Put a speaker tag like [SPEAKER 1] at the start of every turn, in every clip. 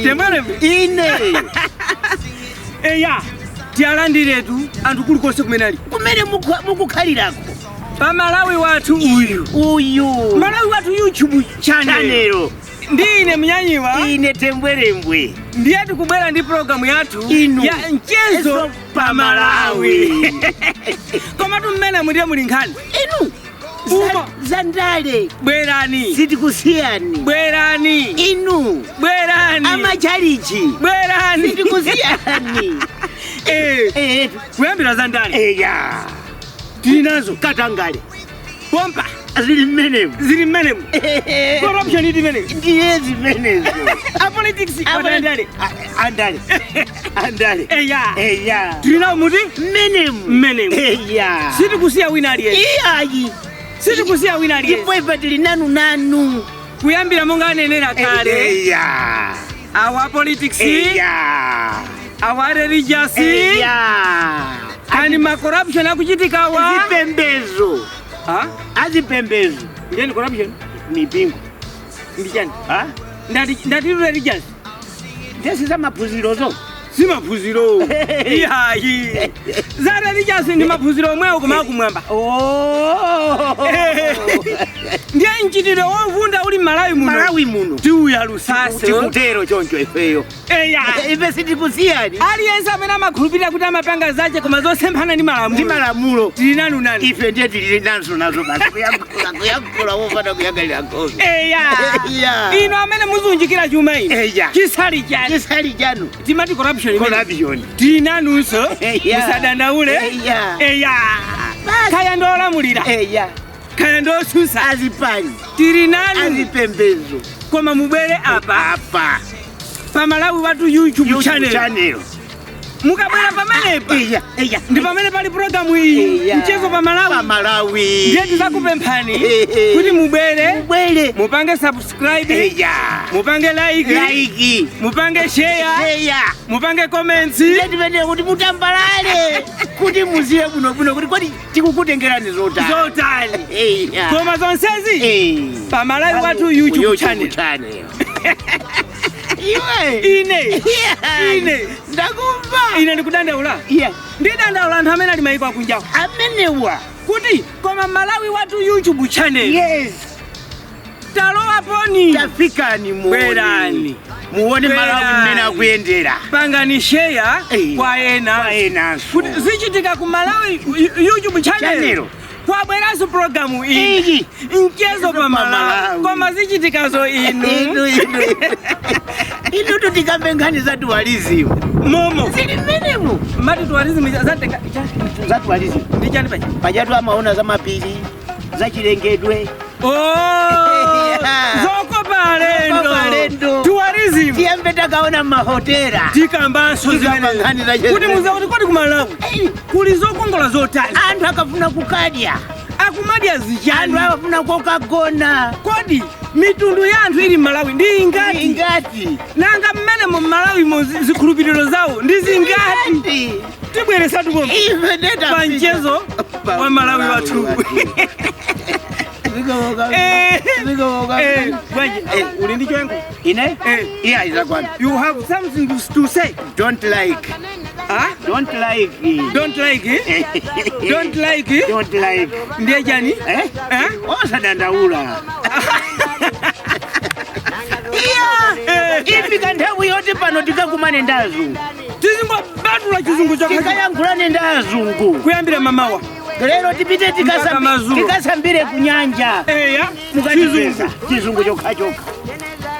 [SPEAKER 1] Thembwelembwe.
[SPEAKER 2] Ine.
[SPEAKER 1] Eya. Tialandiretu antu kulikose kumenali.
[SPEAKER 2] Kumene mukukhalirako.
[SPEAKER 1] Pa Malawi watu uyu. Malawi watu YouTube channel. Ndine Munyanyiwa.
[SPEAKER 2] Ine Thembwelembwe.
[SPEAKER 1] Ndiye tikubwera ndi program yathu ya NCHEZO pa Malawi. Koma tumene ndiye muli nkhani.
[SPEAKER 2] Inu. Zandale.
[SPEAKER 1] Bwerani.
[SPEAKER 2] Sitikusiyani.
[SPEAKER 1] Bwerani.
[SPEAKER 2] Inu.
[SPEAKER 1] Bwerani.
[SPEAKER 2] Amachalichi.
[SPEAKER 1] Bwerani.
[SPEAKER 2] Sitikusiyani.
[SPEAKER 1] Kuyambira Zandale.
[SPEAKER 2] Eya.
[SPEAKER 1] Tinazo.
[SPEAKER 2] Katangale.
[SPEAKER 1] Pompa.
[SPEAKER 2] Zili mmenemu.
[SPEAKER 1] Corruption iti mmenemu.
[SPEAKER 2] Ndiye zimenezo.
[SPEAKER 1] A politics Andale.
[SPEAKER 2] Andale.
[SPEAKER 1] Eya. Trina umuti? Mmenemu.
[SPEAKER 2] Eya.
[SPEAKER 1] Sitikusiya wina aliye.
[SPEAKER 2] Iyayi.
[SPEAKER 1] Sitikusiya wina aliye.
[SPEAKER 2] Ipo tili nanu.
[SPEAKER 1] Kuyambira monga nenera kale.
[SPEAKER 2] Eya.
[SPEAKER 1] Our politics.
[SPEAKER 2] Eya.
[SPEAKER 1] Our religious.
[SPEAKER 2] Eya.
[SPEAKER 1] Kani ma corruption akuchitika wa.
[SPEAKER 2] Azipembezo.
[SPEAKER 1] Ha?
[SPEAKER 2] Azipembezo.
[SPEAKER 1] Ndeni corruption?
[SPEAKER 2] Mipingo.
[SPEAKER 1] Ndijani?
[SPEAKER 2] Ha?
[SPEAKER 1] Ndati religious.
[SPEAKER 2] Ndesi za maphunzirozo.
[SPEAKER 1] Si maphunziro. Ihayi. Za religious ndi maphunziro omwe okoma kumwamba. Ndiye nchitiro wovunda uli Malawi muno. Tiuya lusase.
[SPEAKER 2] Tikutero choncho ifeyo.
[SPEAKER 1] Eya.
[SPEAKER 2] Ife sitikusiyani.
[SPEAKER 1] Aliyense amene amakhulupirira kuti amapanga zache koma zosemphana ndi malamulo.
[SPEAKER 2] Ndi malamulo.
[SPEAKER 1] Tili nanu.
[SPEAKER 2] Ife ndiye tili nazo basi. Kuyakula wofana kuyagalira ngozi.
[SPEAKER 1] Eya. Ino amene muzunjikira chuma ino.
[SPEAKER 2] Eya.
[SPEAKER 1] Chisali chanu. Timati corruption. Tili nanunso. Musadandaule. Eya. Kaya ndolamulira.
[SPEAKER 2] Eya.
[SPEAKER 1] Kaya ndosusa.
[SPEAKER 2] Azipani.
[SPEAKER 1] Tili nanu.
[SPEAKER 2] Azipembezo.
[SPEAKER 1] Koma mubwere apa. Pa Malawi watu YouTube channel. Mukabwera pamenepa.
[SPEAKER 2] Eya.
[SPEAKER 1] Ndi pamene pali program iyi. NCHEZO pa Malawi. Ndiye tizakupemphani kuti mubwere. Mupange subscribe.
[SPEAKER 2] Eya.
[SPEAKER 1] Mupange like. Mupange share. Mupange comments.
[SPEAKER 2] Ndiye tipende kuti mutambalale. Kuti muziwe buno kuti kodi tikukutengerani zotani. Eya.
[SPEAKER 1] Koma zonsezi. Pa Malawi watu YouTube channel. Ine. Ndakumva. Ine ndikudandaula. Ndidandaula anthu amene ali mayiko akunjawo.
[SPEAKER 2] Amenewa.
[SPEAKER 1] Kuti koma Malawi watu YouTube channel.
[SPEAKER 2] Yes.
[SPEAKER 1] Talowa poni.
[SPEAKER 2] Tafikani
[SPEAKER 1] Bwerani.
[SPEAKER 2] Muone Malawi mmene akuyendera.
[SPEAKER 1] Pangani share kwa ena. Kuti zichitika ku Malawi YouTube channel. Kwa bweraso programu iyi. NCHEZO pa Malawi. Koma zichitikazo inu.
[SPEAKER 2] Inu tutikambe nkhani za dualism.
[SPEAKER 1] Momo.
[SPEAKER 2] Zili mmenemu.
[SPEAKER 1] Mati dualism zatenga.
[SPEAKER 2] Za dualism.
[SPEAKER 1] Ndichani pachi?
[SPEAKER 2] Pajatu amaona za mapiri. Za chilengedwe.
[SPEAKER 1] Zoko palendo. Tourism.
[SPEAKER 2] Tiyambe takaona mahotera.
[SPEAKER 1] Tikambanso zimene. Kuti muzakuti kodi ku Malawi. Kuli zokongola zotani.
[SPEAKER 2] Anthu akafuna kukadya.
[SPEAKER 1] Akumadya zichani.
[SPEAKER 2] Anthu akafuna kokagona.
[SPEAKER 1] Kodi mitundu ya anthu ili Malawi ndi ingati. Nanga mmene mu Malawi mo zikhulupiriro zawo ndi zingati. Tibweresa tukombe.
[SPEAKER 2] Ife ndeta.
[SPEAKER 1] Pa NCHEZO wa Malawi wathu. Uli ndi chwengo?
[SPEAKER 2] Ine? Yeah, izakwana.
[SPEAKER 1] You have something to say?
[SPEAKER 2] Don't like. Don't like.
[SPEAKER 1] Don't like. Ndiye jani?
[SPEAKER 2] Osadandaula. Ifi kanthawi yoti pano tikakumane ndi azungu.
[SPEAKER 1] Tizingobatula chizungu chokha.
[SPEAKER 2] Tikayankhulane ndi azungu.
[SPEAKER 1] Kuyambira mamawa.
[SPEAKER 2] Lero tipite tikasambire kunyanja.
[SPEAKER 1] Eya.
[SPEAKER 2] Mukatipeza chizungu chokha.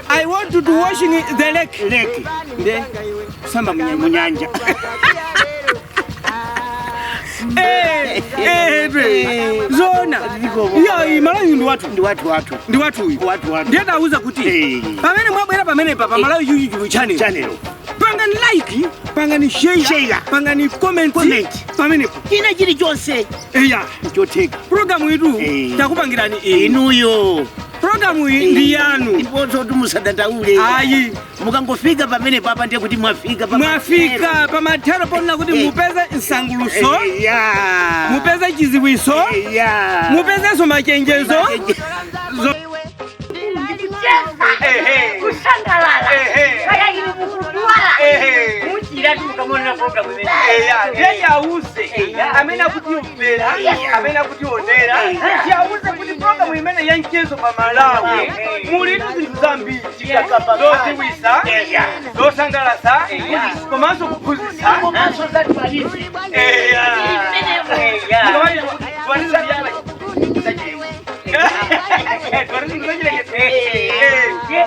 [SPEAKER 1] I want to do washing the lake. Nde samba munyanja. Zona. Ya Malawi ndi watu. Ndiye ndauza kuti pamene mwabwera pamene pa Malawi YouTube channel. Pangani like, pangani share, pangani comment. Pamene
[SPEAKER 2] ina chili chonse.
[SPEAKER 1] Eya,
[SPEAKER 2] choteka.
[SPEAKER 1] Program yetu takupangirani
[SPEAKER 2] inuyo.
[SPEAKER 1] Program iyi ndi yanu.
[SPEAKER 2] Iponso tumusadandaule.
[SPEAKER 1] Ayi.
[SPEAKER 2] Mukangofika pamene papa ndiye kuti mwafika
[SPEAKER 1] pa mathero pona kuti mupeze nsanguluso. Mupeze chiziwiso. Mupeze so machenjezo.
[SPEAKER 3] Kusangalala.
[SPEAKER 2] kamona program imene.
[SPEAKER 1] Ndiye auze amene akuti umvera, amene akuti onera, ndiye kuti program imene ya Nchezo pa Malawi muli zinthu zambiri zoziwisa, zosangalatsa, komanso kuphunzitsa,
[SPEAKER 2] Komanso zati palisi.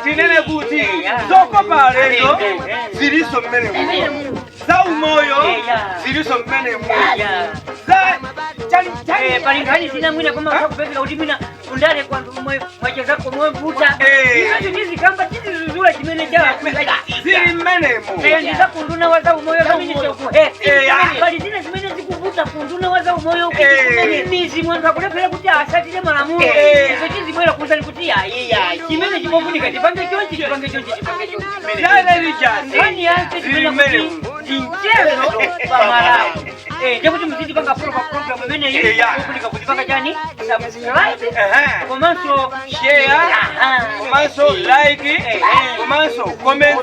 [SPEAKER 1] tinene kuti zokopa alendo ziliso mmenemu, za umoyo ziliso mmenemu, za
[SPEAKER 2] palingani zina mwina kama kupeleka kuti mina kundale kwa mwacheza kwa mvuta hizo nizikamba tizizuzula chimene cha
[SPEAKER 1] zili mmenemu,
[SPEAKER 2] ndiza kunduna waza umoyo kama nichokuhe bali zina zimene zikuvuta kunduna waza umoyo mizi mwanza kulepera kuti asatire malamulo izo tizibwera kuza kuti chimene chipofunika tipange chonchi
[SPEAKER 1] zale lijani
[SPEAKER 2] yani yake
[SPEAKER 1] zili mmenemu.
[SPEAKER 2] Nchezo pa Malawi. Japo mzidi panga program imene hii kufunika kujipanga jani subscribe komanso
[SPEAKER 1] share komanso like komanso comment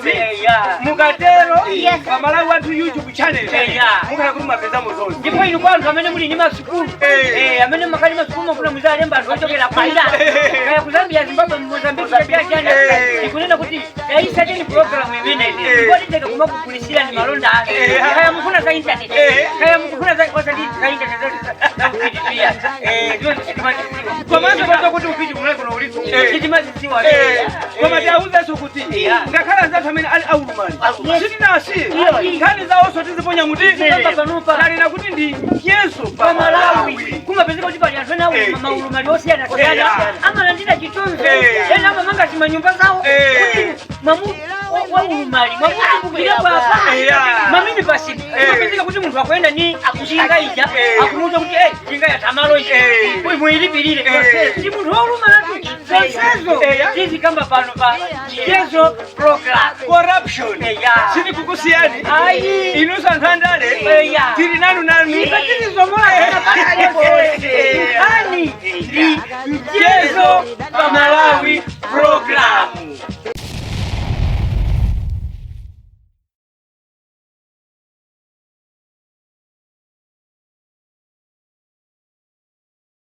[SPEAKER 1] mukatero pa Malawi watu YouTube channel mukana kuti mapeza muzonzi
[SPEAKER 2] ndipo ino kwa amene muli ni masukulu amene makali masukulu kuna muzale mba ndotokera kwaida kaya kuzambia Zimbabwe Mozambique bya jani ikunena kuti yaisa tena program imene hii kwa nditeka kumakukulisira ni malonda kaya mukuna za internet kaya mukuna za internet na kufikia
[SPEAKER 1] komanso bato kuti upiti kuna kuna ulizo
[SPEAKER 2] chitimazisiwa
[SPEAKER 1] koma tauza sukuti ngakhala zathu amene ali aulumali sitinasi nkhani zawo so tiziponya mutizi kalina kuti ndi Nchezo pa Malawi
[SPEAKER 2] kumapezeka kuti pali anthu ena maulumali osiyana amalandira chitonzo ena amamanga manyumba zawo kuti waulumali mwakukukira papa mamini pasi kumapezeka kuti munthu akuyenda ni akuchinga ija akumuza kuti chinga ya tamalo ija muyilipirire si munthu waulumalatu zonsezo tizikamba pano pa Nchezo program
[SPEAKER 1] corruption sini kukusiyani inusa nthandale tiri nanu Nchezo pa Malawi program.